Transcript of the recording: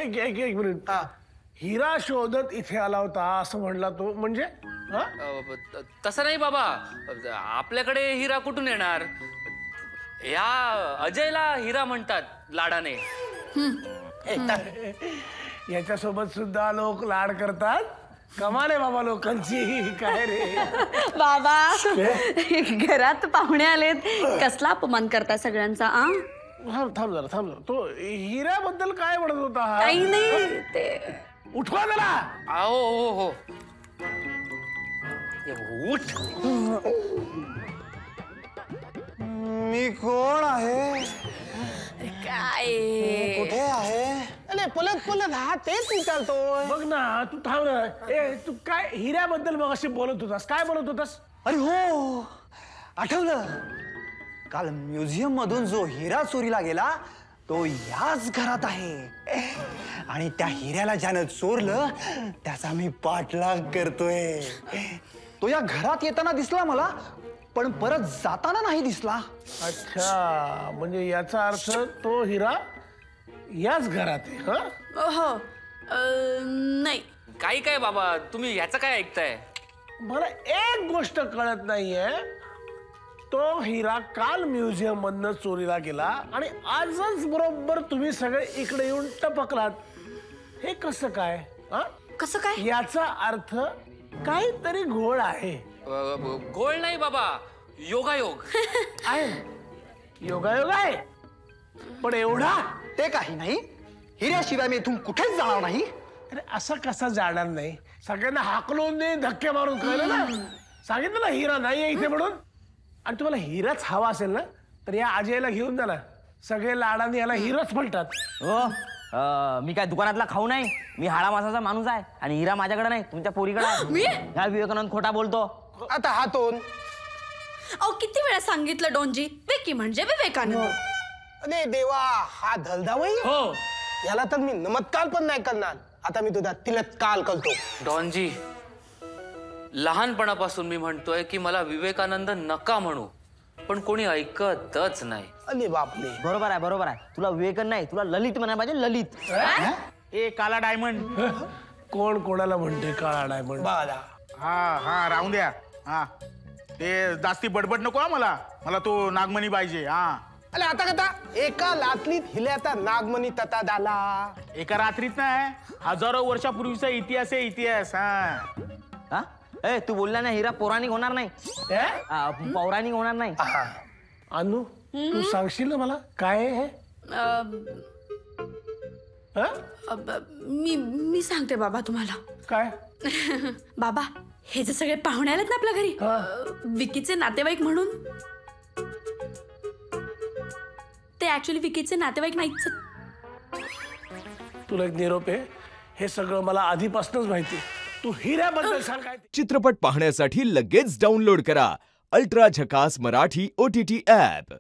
एक मिनिट. हिरा शोधत इथे आला होता असं म्हणला तो, म्हणजे तसं नाही बाबा, आपल्याकडे हिरा कुठून येणार? या अजयला हिरा म्हणतात लाडाने. याच्यासोबत सुद्धा लोक लाड करतात. कमाल आहे बाबा लोकांची. काय रे बाबा, घरात पाहुणे आलेत, कसला अपमान करता सगळ्यांचा. थांब जरा. तो हिऱ्याबद्दल काय म्हणत होता हा? काही नाही, ते उठवा जरा. हो उठ. मी कोण आहे? काय कुठे आहे? अरे पलत हा तेच विचारतोय. बघ ना, तू थांब ना. तू काय हिऱ्याबद्दल मग अशी बोलत होतास? काय बोलत होतास? अरे हो, आठवलं. काल म्युझियम मधून जो हिरा चोरीला गेला तो याच घरात आहे. आणि त्या हिऱ्याला ज्यानं चोरलं त्याचा मी पाठलाग करतोय. तो या घरात येताना दिसला मला, पण परत जाताना नाही दिसला. अच्छा, म्हणजे याचा अर्थ तो हिरा याच घरात आहे. हो, नाही. काही काय बाबा, तुम्ही ह्याचं काय ऐकताय? मला एक गोष्ट कळत नाहीये. तो हिरा काल म्युझियम मधनं चोरीला गेला आणि आजच बरोबर तुम्ही सगळे इकडे येऊन टपकलात. हे कसं काय? कसं काय? याचा अर्थ काहीतरी घोळ आहे. गोळ नाही बाबा, योगायोग आहे. योगायोग आहे, पण एवढा? ते काही नाही. हिऱ्याशिवाय मी इथून कुठेच जाणार नाही. अरे असं कसं जाणार नाही? सगळ्यांना हाकलून दे, धक्के मारून कळलं ना. सांगितलं ना हिरा नाहीये इथे म्हणून. आणि तुम्हाला हिराच हवा असेल ना, तर या अजयला घेऊन जा ना. सगळे लाडाने याला हिराच म्हणतात. हो, मी काय दुकानातला खाऊ नाही. मी हाडा मासाचा माणूस आहे आणि हिरा माझ्याकडे नाही, तुमच्या पोरीकडे आहे. मी? ह्या विवेकानंद खोटा बोलतो. आता हातून अहो, किती वेळा सांगितलं डोनजी, विकी म्हणजे विवेकानंद. अरे देवा, हा धलधावई. हो, याला तर मी नमत्कार पण नाही करणार. आता मी तुझा तिलत्कार करतो. डॉनजी, लहानपणापासून मी म्हणतोय की मला विवेकानंद नका म्हणू, पण कोणी ऐकतच नाही. अरे बापरे. बरोबर आहे. तुला विवेकन नाही, तुला ललित म्हणायला पाहिजे, ललित. ए काला डायमंड. कोण कोणाला म्हणते काळा डायमंड? बाळा, हा राहून द्या. हा, ते जास्ती बडबड नको हा. मला तो नागमणी पाहिजे. हा, अरे आता कथा एका लातलीत हिल्याचा नागमणी तता झाला. एका रात्रीत नाही, हजारो वर्षापूर्वीचा इतिहास आहे, इतिहास. हा, ए तू बोलला ना हिरा पौराणिक होणार नाही. पौराणिक होणार नाही. अनु, तू सांगशील ना मला काय आहे हे? मी सांगते बाबा तुम्हाला. काय? बाबा, हे जे सगळे पाहुणे आलेत ना आपल्या घरी, विकीचे नातेवाईक म्हणून, ते ऍक्च्युली विकीचे नातेवाईक नाहीच. तुला एक निरोप आहे, हे सगळं मला आधीपासूनच माहिती. तू हिऱ्याबद्दल सांग काय. चित्रपट पाहण्यासाठी लगेच डाउनलोड करा अल्ट्रा झकास मराठी OTT ॲप.